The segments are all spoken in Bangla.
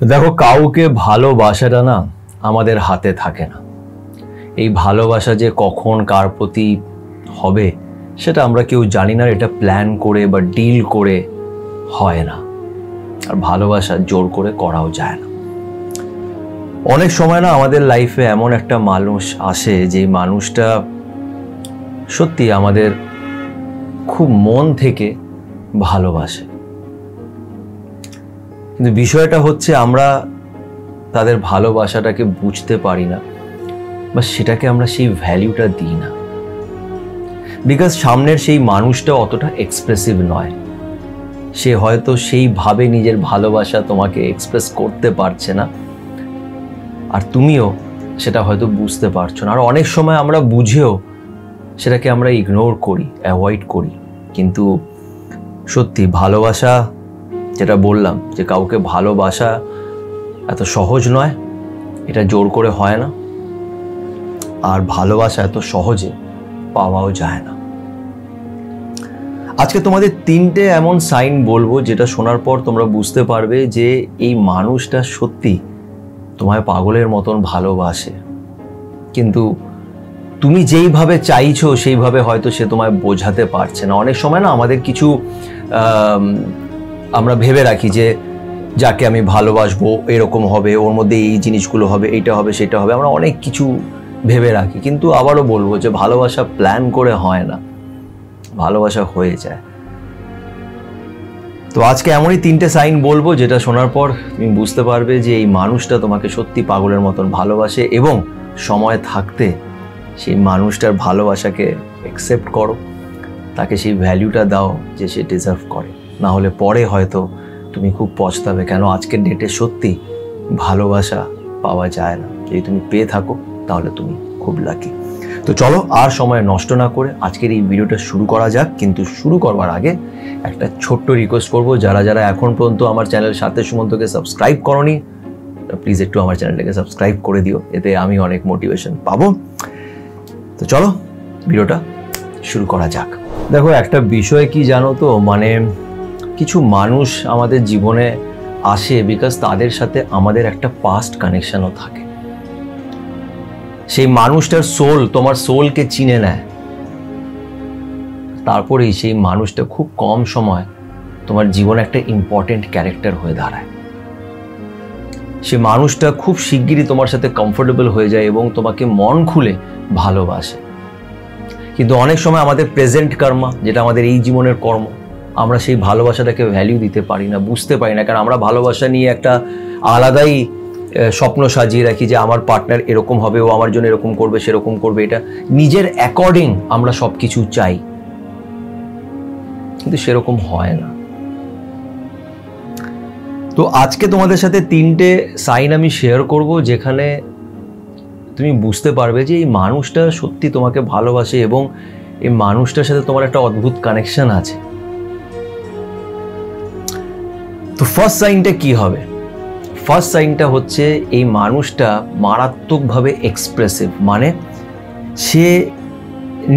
দেখো, কাউকে ভালোবাসাটা না আমাদের হাতে থাকে না। এই ভালোবাসা যে কখন কার প্রতি হবে সেটা আমরা কেউ জানি না। এটা প্ল্যান করে বা ডিল করে হয় না, আর ভালোবাসা জোর করে করাও যায় না। অনেক সময় না আমাদের লাইফে এমন একটা মানুষ আসে যে মানুষটা সত্যি আমাদের খুব মন থেকে ভালোবাসে, কিন্তু বিষয়টা হচ্ছে আমরা তাদের ভালোবাসাটাকে বুঝতে পারি না বা সেটাকে আমরা সেই ভ্যালিউটা দিই না, বিকজ সামনের সেই মানুষটা অতটা এক্সপ্রেসিভ নয়। সে হয়তো সেইভাবে নিজের ভালোবাসা তোমাকে এক্সপ্রেস করতে পারছে না, আর তুমিও সেটা হয়তো বুঝতে পারছো না। আর অনেক সময় আমরা বুঝেও সেটাকে আমরা ইগনোর করি, অ্যাভয়েড করি। কিন্তু সত্যি ভালোবাসা, যেটা বললাম যে কাউকে ভালোবাসা এত সহজ নয়, এটা জোর করে হয় না, আর ভালোবাসা এত সহজে পাওয়াও যায় না। আজকে তোমাদের 3টে এমন সাইন বলবো যেটা শোনার পর তোমরা বুঝতে পারবে যে এই মানুষটা সত্যি তোমায় পাগলের মতন ভালোবাসে, কিন্তু তুমি যেইভাবে চাইছো সেইভাবে হয়তো সে তোমায় বোঝাতে পারছে না। অনেক সময় না আমাদের কিছু আমরা ভেবে রাখি যে যাকে আমি ভালোবাসবো এরকম হবে, ওর মধ্যে এই জিনিসগুলো হবে, এইটা হবে, সেটা হবে, আমরা অনেক কিছু ভেবে রাখি। কিন্তু আবারও বলবো যে ভালোবাসা প্ল্যান করে হয় না, ভালোবাসা হয়ে যায়। তো আজকে এমনই 3টে সাইন বলবো যেটা শোনার পর তুমি বুঝতে পারবে যে এই মানুষটা তোমাকে সত্যি পাগলের মতন ভালোবাসে, এবং সময় থাকতে সেই মানুষটার ভালোবাসাকে অ্যাকসেপ্ট করো, তাকে সেই ভ্যালুটা দাও যে সে ডিজার্ভ করে। না হলে পরে হয়তো তুমি খুব পছতাবে, কেন আজকের ডেটে সত্যি ভালোবাসা পাওয়া যায় না। যদি তুমি পেয়ে থাকো তাহলে তুমি খুব লাকি। তো চলো আর সময় নষ্ট না করে আজকের এই ভিডিওটা শুরু করা যাক। কিন্তু শুরু করবার আগে একটা ছোট্ট রিকোয়েস্ট করবো, যারা যারা এখন পর্যন্ত আমার চ্যানেল সাথে সুমন্তকে সাবস্ক্রাইব করনি, প্লিজ একটু আমার চ্যানেলটাকে সাবস্ক্রাইব করে দিও, এতে আমি অনেক মোটিভেশন পাবো। তো চলো ভিডিওটা শুরু করা যাক। দেখো, একটা বিষয় কি জানো তো, মানে কিছু মানুষ আমাদের জীবনে আসে বিকজ তাদের সাথে আমাদের একটা পাস্ট কানেকশনও থাকে। সেই মানুষটার সোল তোমার সোলকে চিনে নেয়, তারপরেই সেই মানুষটা খুব কম সময় তোমার জীবনে একটা ইম্পর্টেন্ট ক্যারেক্টার হয়ে দাঁড়ায়। সে মানুষটা খুব শিগগিরই তোমার সাথে কমফোর্টেবল হয়ে যায় এবং তোমাকে মন খুলে ভালোবাসে। কিন্তু অনেক সময় আমাদের প্রেজেন্ট কর্মা, যেটা আমাদের এই জীবনের কর্ম, আমরা সেই ভালোবাসাটাকে ভ্যালিউ দিতে পারি না, বুঝতে পারি না। কারণ আমরা ভালোবাসা নিয়ে একটা আলাদাই স্বপ্ন সাজিয়ে রাখি যে আমার পার্টনার এরকম হবে, ও আমার জন্য এরকম করবে, সেরকম করবে, এটা নিজের অ্যাকর্ডিং আমরা সব কিছু চাই, কিন্তু সেরকম হয় না। তো আজকে তোমাদের সাথে 3টে সাইন আমি শেয়ার করব যেখানে তুমি বুঝতে পারবে যে এই মানুষটা সত্যি তোমাকে ভালোবাসে এবং এই মানুষটার সাথে তোমার একটা অদ্ভুত কানেকশন আছে। তো ফার্স্ট সাইনটা কি হবে? ফার্স্ট সাইনটা হচ্ছে এই মানুষটা মারাত্মকভাবে এক্সপ্রেসিভ, মানে সে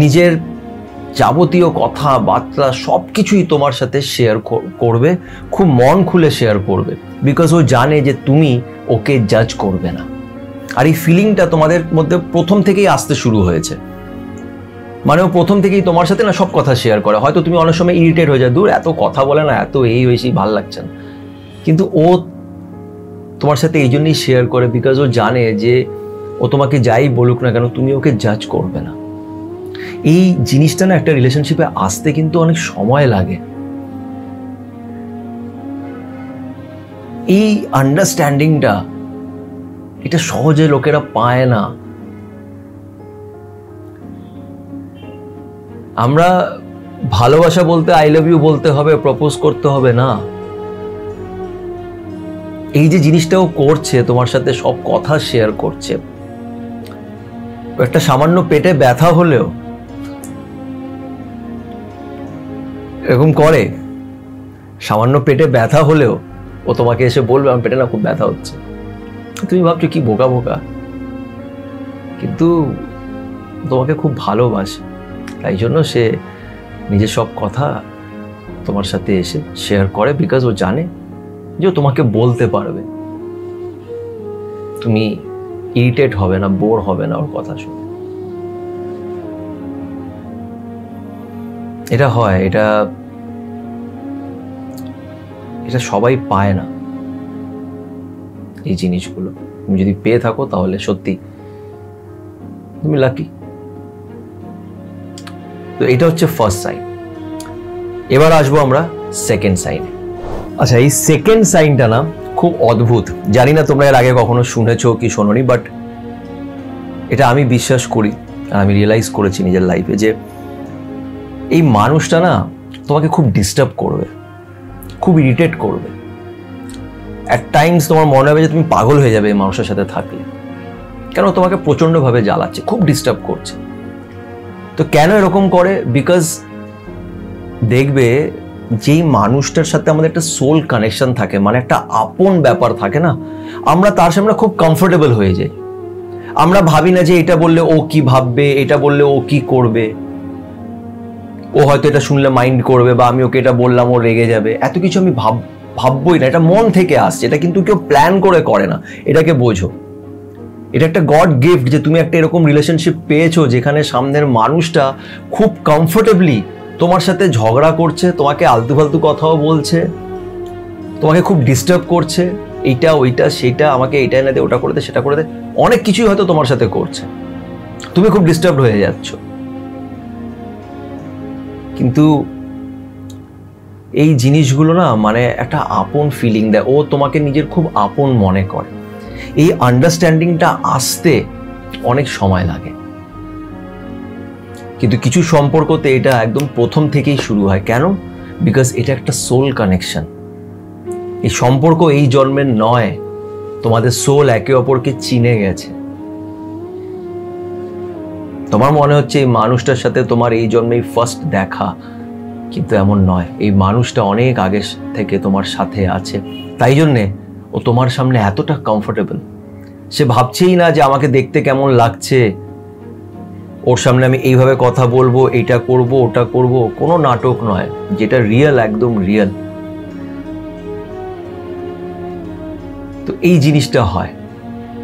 নিজের যাবতীয় কথাবার্তা সব কিছুই তোমার সাথে শেয়ার করবে, খুব মন খুলে শেয়ার করবে, বিকজ ও জানে যে তুমি ওকে জাজ করবে না। আর এই ফিলিংটা তোমাদের মধ্যে প্রথম থেকেই আসতে শুরু হয়েছে, মানে ও প্রথম থেকেই তোমার সাথে না সব কথা শেয়ার করে। হয়তো তুমি অনেক সময় ইরিটেট হয়ে যায়, দূর এত কথা বলে না, এত এই হয়েছি, ভালো লাগছে না, কিন্তু ও তোমার সাথে এই জন্যই শেয়ার করে বিকজ ও জানে যে ও তোমাকে যাই বলুক না কেন তুমি ওকে জাজ করবে না। এই জিনিসটা না একটা রিলেশনশিপে আসতে কিন্তু অনেক সময় লাগে। এই আন্ডারস্ট্যান্ডিংটা এটা সহজে লোকেরা পায় না। আমরা ভালোবাসা বলতে আই লাভ ইউ বলতে হবে, প্রপোজ করতে হবে না। এই যে জিনিসটাও করছে, তোমার সাথে সব কথা শেয়ার করছে, একটা সামান্য পেটে ব্যথা হলেও এরকম করে, সামান্য পেটে ব্যথা হলেও ও তোমাকে এসে বলবে আমার পেটে না খুব ব্যথা হচ্ছে। তুমি ভাবছো কি বোকা বোকা, কিন্তু তোমাকে খুব ভালোবাসে, তাই জন্য সে নিজের সব কথা তোমার সাথে এসে শেয়ার করে, বিকজ ও জানে যে ও তোমাকে বলতে পারবে। তুমি ইরিটেট হবে না, বোর হবে না ওর কথা শুনে। এটা হয়, এটা সবাই পায় না এই জিনিসগুলো। তুমি যদি পেয়ে থাকো তাহলে সত্যি তুমি লাকি। তো এটা হচ্ছে ফার্স্ট সাইন। এবার আসবো আমরা সেকেন্ড সাইনে। আচ্ছা, এই সেকেন্ড সাইনটা না খুব অদ্ভুত। জানি না তোমরা এর আগে কখনো শুনেছো কি শোনোনি, বাট এটা আমি বিশ্বাস করি আর আমি রিয়েলাইজ করেছি নিজের লাইফে যে এই মানুষটা না তোমাকে খুব ডিস্টার্ব করবে, খুব ইরিটেট করবে। অ্যাট টাইমস তোমার মনে হবে যে তুমি পাগল হয়ে যাবে এই মানুষের সাথে থাকলে, কেন তোমাকে প্রচণ্ডভাবে জ্বালাচ্ছে, খুব ডিস্টার্ব করছে। তো কেন এরকম করে? বিকজ দেখবে যেই মানুষটার সাথে আমাদের একটা সোল কানেকশন থাকে, মানে একটা আপন ব্যাপার থাকে না, আমরা তার সামনে খুব কমফোর্টেবল হয়ে যাই। আমরা ভাবি না যে এটা বললে ও কি ভাববে, এটা বললে ও কি করবে, ও হয়তো এটা শুনলে মাইন্ড করবে, বা আমি ওকে এটা বললাম ও রেগে যাবে। এত কিছু আমি ভাববই না। এটা মন থেকে আসছে, এটা কিন্তু কেউ প্ল্যান করে না। এটাকে বোঝো, এটা একটা গড গিফট যে তুমি একটা এরকম রিলেশনশিপ পেয়েছো যেখানে সামনের মানুষটা খুব কমফোর্টেবলি তোমার সাথে ঝগড়া করছে, তোমাকে আলতু ফালতু কথাও বলছে, তোমাকে খুব ডিস্টার্ব করছে, এইটা ওইটা সেটা, আমাকে এইটা এনে দে, ওটা করে দে, সেটা করে দে, অনেক কিছুই হয়তো তোমার সাথে করছে। তুমি খুব ডিস্টার্ব হয়ে যাচ্ছ। কিন্তু এই জিনিসগুলো না মানে একটা আপন ফিলিং দেয়, ও তোমাকে নিজের খুব আপন মনে করে। এই আন্ডারস্ট্যান্ডিংটা আসতে অনেক সময় লাগে, কিন্তু কিছু সম্পর্কতে এটা একদম প্রথম থেকেই শুরু হয়। কেন? বিকজ এটা একটা সোল কানেকশন। এই সম্পর্ক এই জন্মের নয়, তোমাদের সোল একে অপরকে চিনে গেছে। তোমার মনে হচ্ছে এই মানুষটার সাথে তোমার এই জন্মেই ফার্স্ট দেখা, কিন্তু এমন নয়। এই মানুষটা অনেক আগে থেকে তোমার সাথে আছে, তাই জন্যে ও তোমার সামনে এতটা কমফোর্টেবল। সে ভাবছেই না যে আমাকে দেখতে কেমন লাগছে, ওর সামনে আমি এইভাবে কথা বলবো, এটা করব, ওটা করব। কোনো নাটক নয়, যেটা রিয়েল, একদম রিয়েল। তো এই জিনিসটা হয়।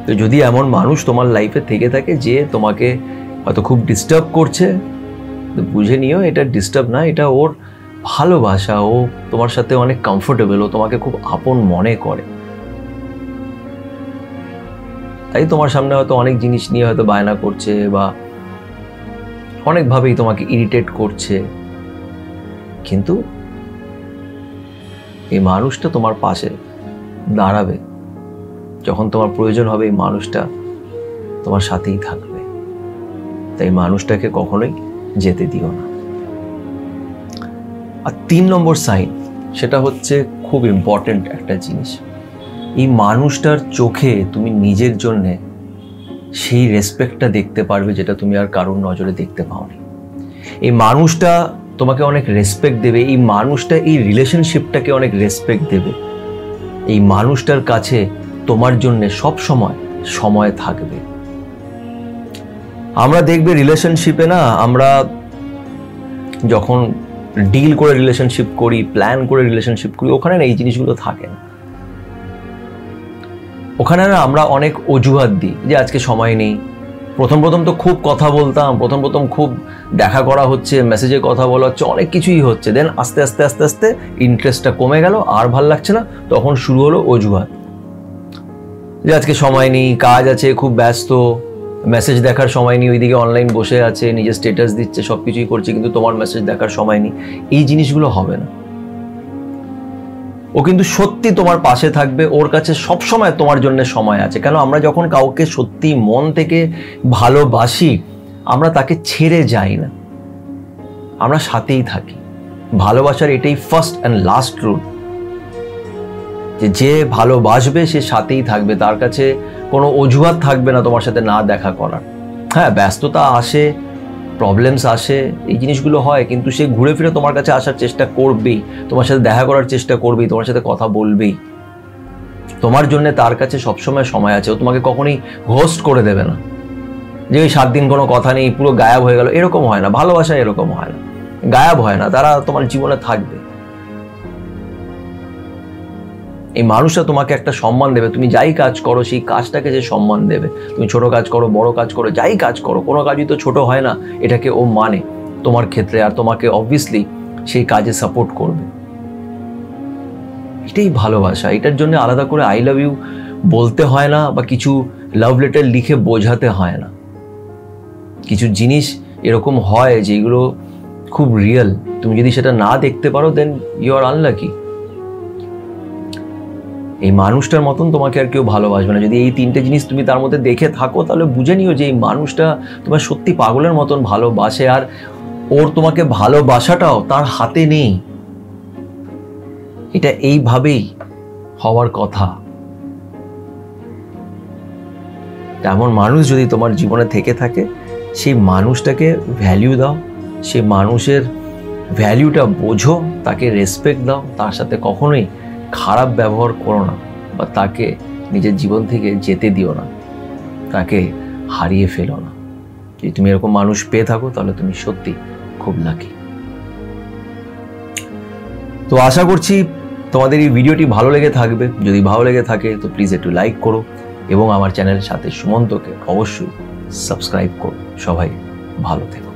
তো যদি এমন মানুষ তোমার লাইফে থেকে থাকে যে তোমাকে হয়তো খুব ডিস্টার্ব করছে, তো বুঝে নিও এটা ডিস্টার্ব না, এটা ওর ভালোবাসা। ও তোমার সাথে অনেক কমফোর্টেবল, ও তোমাকে খুব আপন মনে করে। তাই তোমার সামনে হয়তো অনেক জিনিস নিয়ে হয়তো বায়না করছে, বা অনেকভাবেই তোমাকে ইরিটেট করছে। কিন্তু এই মানুষটা তোমার পাশে দাঁড়াবে, যখন তোমার প্রয়োজন হবে এই মানুষটা তোমার সাথেই থাকবে। তাই মানুষটাকে কখনোই যেতে দিও না। আর 3 নম্বর সাইন, সেটা হচ্ছে খুব ইম্পর্টেন্ট একটা জিনিস। এই মানুষটার চোখে তুমি নিজের জন্যে সেই রেসপেক্টটা দেখতে পারবে যেটা তুমি আর কারোর নজরে দেখতে পাওনি। এই মানুষটা তোমাকে অনেক রেসপেক্ট দেবে, এই মানুষটা এই রিলেশনশিপটাকে অনেক রেসপেক্ট দেবে। এই মানুষটার কাছে তোমার জন্যে সব সময় থাকবে। আমরা দেখবে রিলেশনশিপে না, আমরা যখন ডিল করে রিলেশনশিপ করি, প্ল্যান করে রিলেশনশিপ করি, ওখানে না এই জিনিসগুলো থাকে না। ওখানে না আমরা অনেক অজুহাত দিই যে আজকে সময় নেই। প্রথম তো খুব কথা বলতাম, প্রথম খুব দেখা করা হচ্ছে, মেসেজে কথা বলা হচ্ছে, অনেক কিছুই হচ্ছে। দেন আস্তে আস্তে ইন্টারেস্টটা কমে গেল, আর ভাল লাগছে না, তখন শুরু হলো অজুহাত যে আজকে সময় নেই, কাজ আছে, খুব ব্যস্ত, মেসেজ দেখার সময় নেই, ওইদিকে অনলাইন বসে আছে, নিজের স্ট্যাটাস দিচ্ছে, সব কিছুই করছে, কিন্তু তোমার মেসেজ দেখার সময় নেই। এই জিনিসগুলো হবে না। ও কিন্তু সত্যি তোমার পাশে থাকবে, ওর কাছে সব সময় তোমার জন্য সময় আছে। কেন? আমরা যখন কাউকে সত্যি মন থেকে ভালোবাসি, আমরা তাকে ছেড়ে যাই না, আমরা সাথেই থাকি। ভালোবাসার এটাই ফার্স্ট অ্যান্ড লাস্ট রুল, যে ভালোবাসবে সে সাথেই থাকবে, তার কাছে কোনো অজুহাত থাকবে না তোমার সাথে না দেখা করার। হ্যাঁ, ব্যস্ততা আসে, প্রবলেমস আসে, এই জিনিসগুলো হয়, কিন্তু সে ঘুরে ফিরে তোমার কাছে আসার চেষ্টা করবেই, তোমার সাথে দেখা করার চেষ্টা করবেই, তোমার সাথে কথা বলবেই। তোমার জন্য তার কাছে সবসময় সময় আছে। ও তোমাকে কখনোই ঘোস্ট করে দেবে না, যে ওই 7 দিন কোনো কথা নেই, পুরো গায়েব হয়ে গেল, এরকম হয় না। ভালোবাসা এরকম হয় না, গায়েব হয় না, তারা তোমার জীবনে থাকবে। এই মানুষটা তোমাকে একটা সম্মান দেবে, তুমি যাই কাজ করো সেই কাজটাকে যে সম্মান দেবে। তুমি ছোট কাজ করো, বড় কাজ করো, যাই কাজ করো, কোনো কাজই তো ছোট হয় না, এটাকে ও মানে তোমার ক্ষেত্রে, আর তোমাকে অবভিয়াসলি সেই কাজে সাপোর্ট করবে। এটাই ভালোবাসা। এটার জন্য আলাদা করে আই লাভ ইউ বলতে হয় না, বা কিছু লাভ লেটার লিখে বোঝাতে হয় না। কিছু জিনিস এরকম হয় যেগুলো খুব রিয়েল, তুমি যদি সেটা না দেখতে পারো দেন ইউ আর আনলাকি। এই মানুষটার মতন তোমাকে আর কেউ ভালোবাসবে না। যদি এই তিনটে জিনিস তুমি তার মধ্যে দেখে থাকো, তাহলে বুঝে নিও যে এই মানুষটা তোমার সত্যি পাগলের মতন ভালোবাসে, আর ওর তোমাকে ভালোবাসাটাও তার হাতে নেই। এটা এইভাবেই হওয়ার কথা। এমন মানুষ যদি তোমার জীবনে থেকে থাকে, সেই মানুষটাকে ভ্যালিউ দাও, সেই মানুষের ভ্যালিউটা বোঝো, তাকে রেসপেক্ট দাও, তার সাথে কখনোই খারাপ ব্যবহার করো না, বা তাকে নিজের জীবন থেকে যেতে দিও না, তাকে হারিয়ে ফেলো না। যদি তুমি এরকম মানুষ পেয়ে থাকো, তাহলে তুমি সত্যি খুব লাকি। তো আশা করছি তোমাদের এই ভিডিওটি ভালো লেগে থাকবে। যদি ভালো লেগে থাকে তো প্লিজ একটু লাইক করো, এবং আমার চ্যানেলের সাথে সুমন্তকে অবশ্যই সাবস্ক্রাইব করো। সবাই ভালো থেকো।